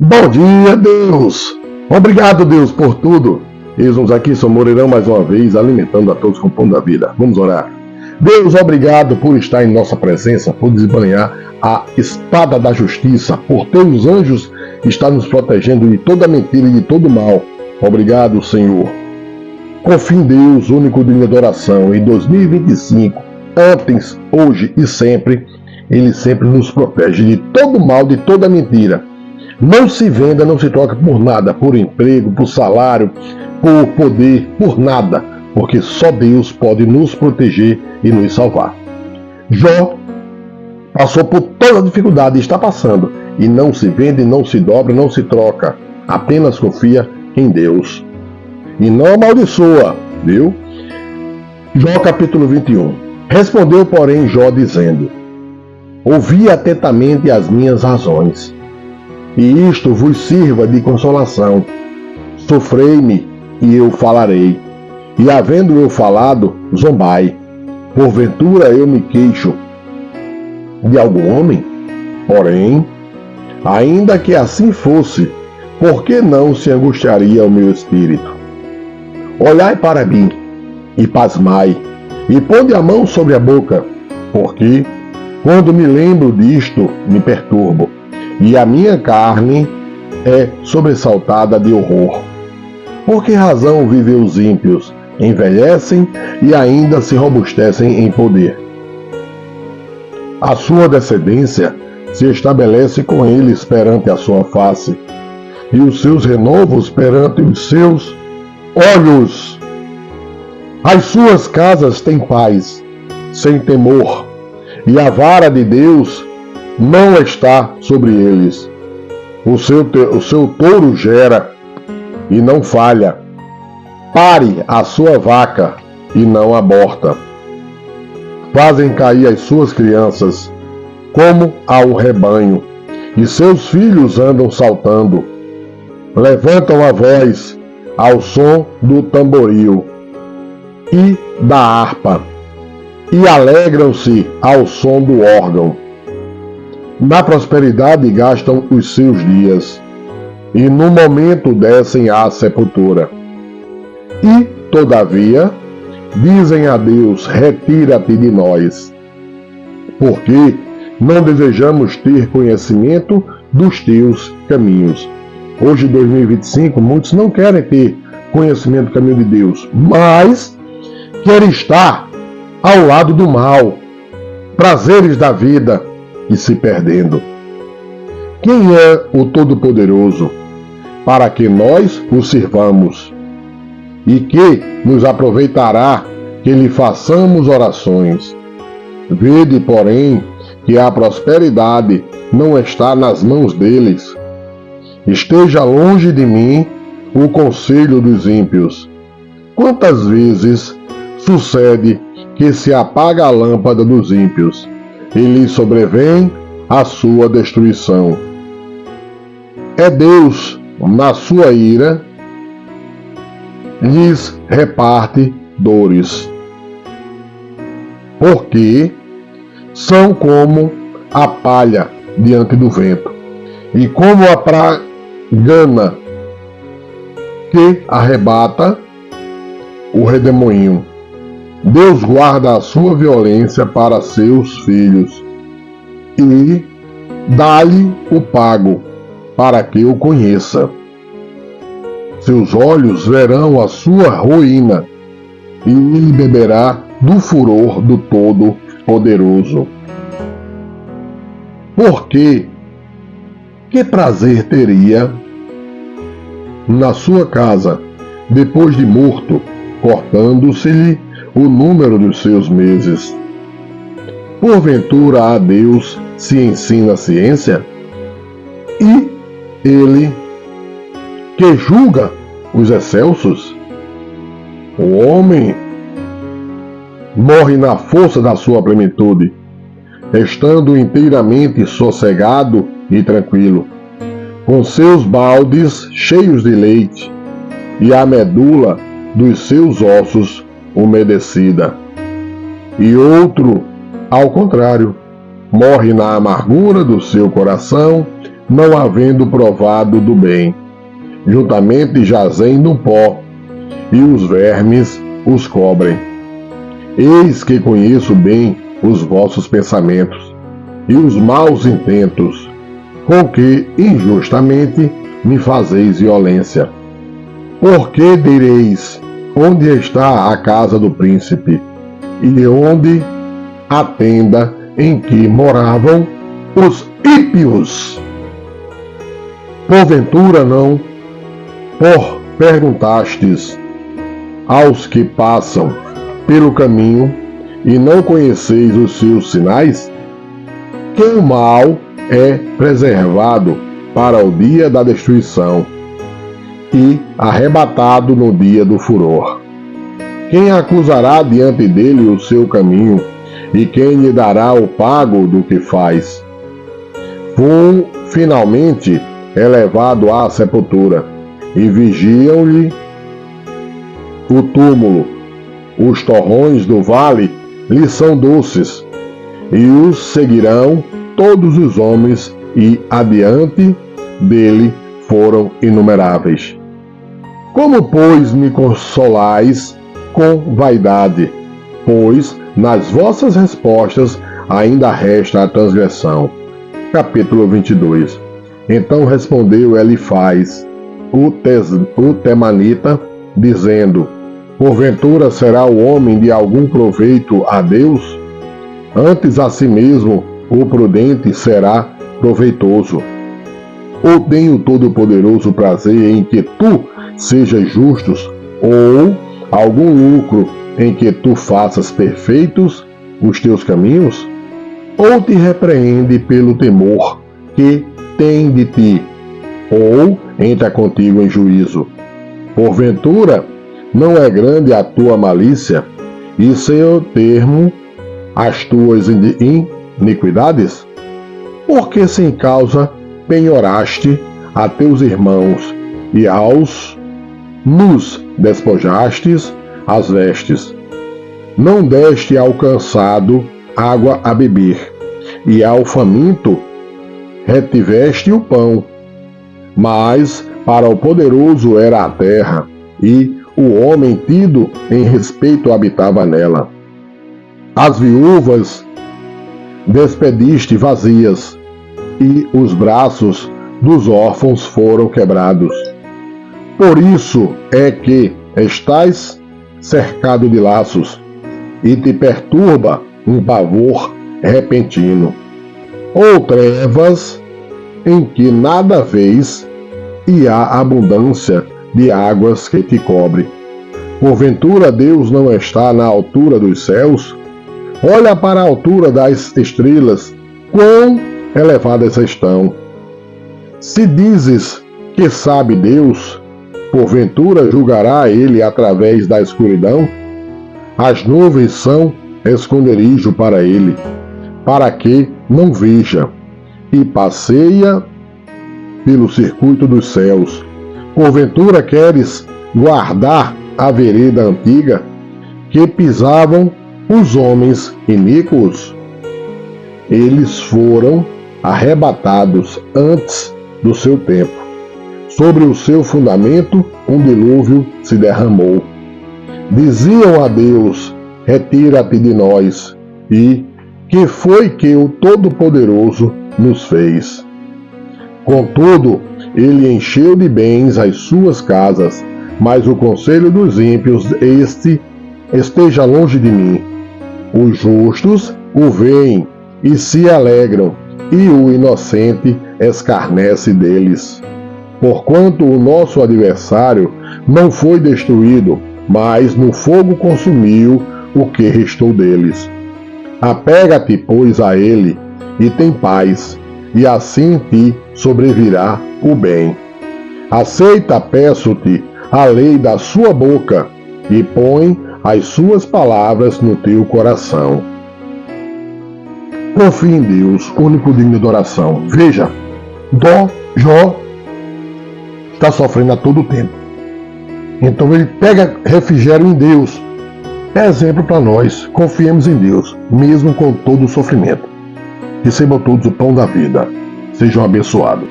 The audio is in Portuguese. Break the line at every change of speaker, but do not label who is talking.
Bom dia, Deus! Obrigado, Deus, por tudo. Eis-nos aqui, São Moreirão, mais uma vez, alimentando a todos com o pão da vida. Vamos orar. Deus, obrigado por estar em nossa presença, por desbanhar a espada da justiça, por teus anjos estar nos protegendo de toda mentira e de todo mal. Obrigado, Senhor. Confie em Deus, único digno de adoração. Em 2025, antes, hoje e sempre, Ele sempre nos protege de todo mal, de toda mentira. Não se venda, não se troca por nada, por emprego, por salário, por poder, por nada, porque só Deus pode nos proteger e nos salvar. Jó passou por toda a dificuldade e está passando, e não se vende, não se dobra, não se troca, apenas confia em Deus. E não amaldiçoa, viu? Jó capítulo 21. Respondeu, porém, Jó dizendo: ouvi atentamente as minhas razões, e isto vos sirva de consolação. Sofrei-me, e eu falarei, e havendo eu falado, zombai. Porventura eu me queixo de algum homem? Porém, ainda que assim fosse, por que não se angustiaria o meu espírito? Olhai para mim, e pasmai, e ponde a mão sobre a boca, porque, quando me lembro disto, me perturbo, e a minha carne é sobressaltada de horror. Por que razão vivem os ímpios, envelhecem e ainda se robustecem em poder? A sua descendência se estabelece com eles perante a sua face, e os seus renovos perante os seus olhos. As suas casas têm paz, sem temor, e a vara de Deus não está sobre eles. O seu touro gera e não falha. Pare a sua vaca e não aborta. Fazem cair as suas crianças como ao rebanho, e seus filhos andam saltando. Levantam a voz ao som do tamboril e da harpa, e alegram-se ao som do órgão. Na prosperidade gastam os seus dias, e no momento descem à sepultura. E, todavia, dizem a Deus: retira-te de nós, porque não desejamos ter conhecimento dos teus caminhos. Hoje, em 2025, muitos não querem ter conhecimento do caminho de Deus, mas querem estar ao lado do mal, prazeres da vida, e se perdendo. Quem é o Todo-Poderoso para que nós o sirvamos? E que nos aproveitará que lhe façamos orações? Vede, porém, que a prosperidade não está nas mãos deles. Esteja longe de mim o conselho dos ímpios. Quantas vezes sucede que se apaga a lâmpada dos ímpios e lhe sobrevém a sua destruição? É Deus, na sua ira, lhes reparte dores, porque são como a palha diante do vento, e como a pragana que arrebata o redemoinho. Deus guarda a sua violência para seus filhos e dá-lhe o pago para que o conheça. Seus olhos verão a sua ruína e ele beberá do furor do Todo-Poderoso. Porque que prazer teria na sua casa, depois de morto, cortando-se-lhe o número dos seus meses? Porventura a Deus se ensina a ciência? E ele que julga os excelsos? O homem morre na força da sua plenitude, estando inteiramente sossegado e tranquilo, com seus baldes cheios de leite e a medula dos seus ossos umedecida. E outro, ao contrário, morre na amargura do seu coração, não havendo provado do bem. Juntamente jazem no pó, e os vermes os cobrem. Eis que conheço bem os vossos pensamentos, e os maus intentos, com que injustamente me fazeis violência. Porque direis, onde está a casa do príncipe, e onde a tenda em que moravam os ímpios? Porventura não perguntastes aos que passam pelo caminho e não conheceis os seus sinais? Que o mal é preservado para o dia da destruição e arrebatado no dia do furor. Quem acusará diante dele o seu caminho, e quem lhe dará o pago do que faz? Finalmente é levado à sepultura, e vigiam-lhe o túmulo. Os torrões do vale lhe são doces, e os seguirão todos os homens, e adiante dele foram inumeráveis. Como, pois, me consolais com vaidade? Pois nas vossas respostas ainda resta a transgressão. Capítulo 22. Então respondeu Elifaz, o temanita, dizendo: porventura será o homem de algum proveito a Deus? Antes a si mesmo o prudente será proveitoso. Ou tem o Todo-Poderoso prazer em que tu sejas justos, ou algum lucro em que tu faças perfeitos os teus caminhos? Ou te repreende pelo temor que tem de ti, ou entra contigo em juízo? Porventura não é grande a tua malícia, e seu termo as tuas iniquidades? Porque sem causa penhoraste a teus irmãos, e nos despojastes as vestes. Não deste ao cansado água a beber, e ao faminto retiveste o pão. Mas para o poderoso era a terra, e o homem tido em respeito habitava nela. As viúvas despediste vazias, e os braços dos órfãos foram quebrados. Por isso é que estás cercado de laços, e te perturba um pavor repentino. Ou trevas em que nada vês, e há abundância de águas que te cobre. Porventura Deus não está na altura dos céus? Olha para a altura das estrelas, quão elevadas estão. Se dizes que sabe Deus, porventura julgará ele através da escuridão? As nuvens são esconderijo para ele, para que não veja, e passeia pelo circuito dos céus. Porventura queres guardar a vereda antiga que pisavam os homens iníquos? Eles foram arrebatados antes do seu tempo. Sobre o seu fundamento um dilúvio se derramou. Diziam a Deus: retira-te de nós. E que foi que o Todo-Poderoso nos fez? Contudo, ele encheu de bens as suas casas, mas o conselho dos ímpios esteja longe de mim. Os justos o veem e se alegram, e o inocente escarnece deles. Porquanto o nosso adversário não foi destruído, mas no fogo consumiu o que restou deles. Apega-te, pois, a ele, e tem paz, e assim te sobrevirá o bem. Aceita, peço-te, a lei da sua boca, e põe as suas palavras no teu coração. Confie em Deus, único digno de oração. Veja, Jó está sofrendo a todo tempo. Então ele pega refrigério em Deus. É exemplo para nós. Confiemos em Deus, mesmo com todo o sofrimento. Recebam todos o pão da vida. Sejam abençoados.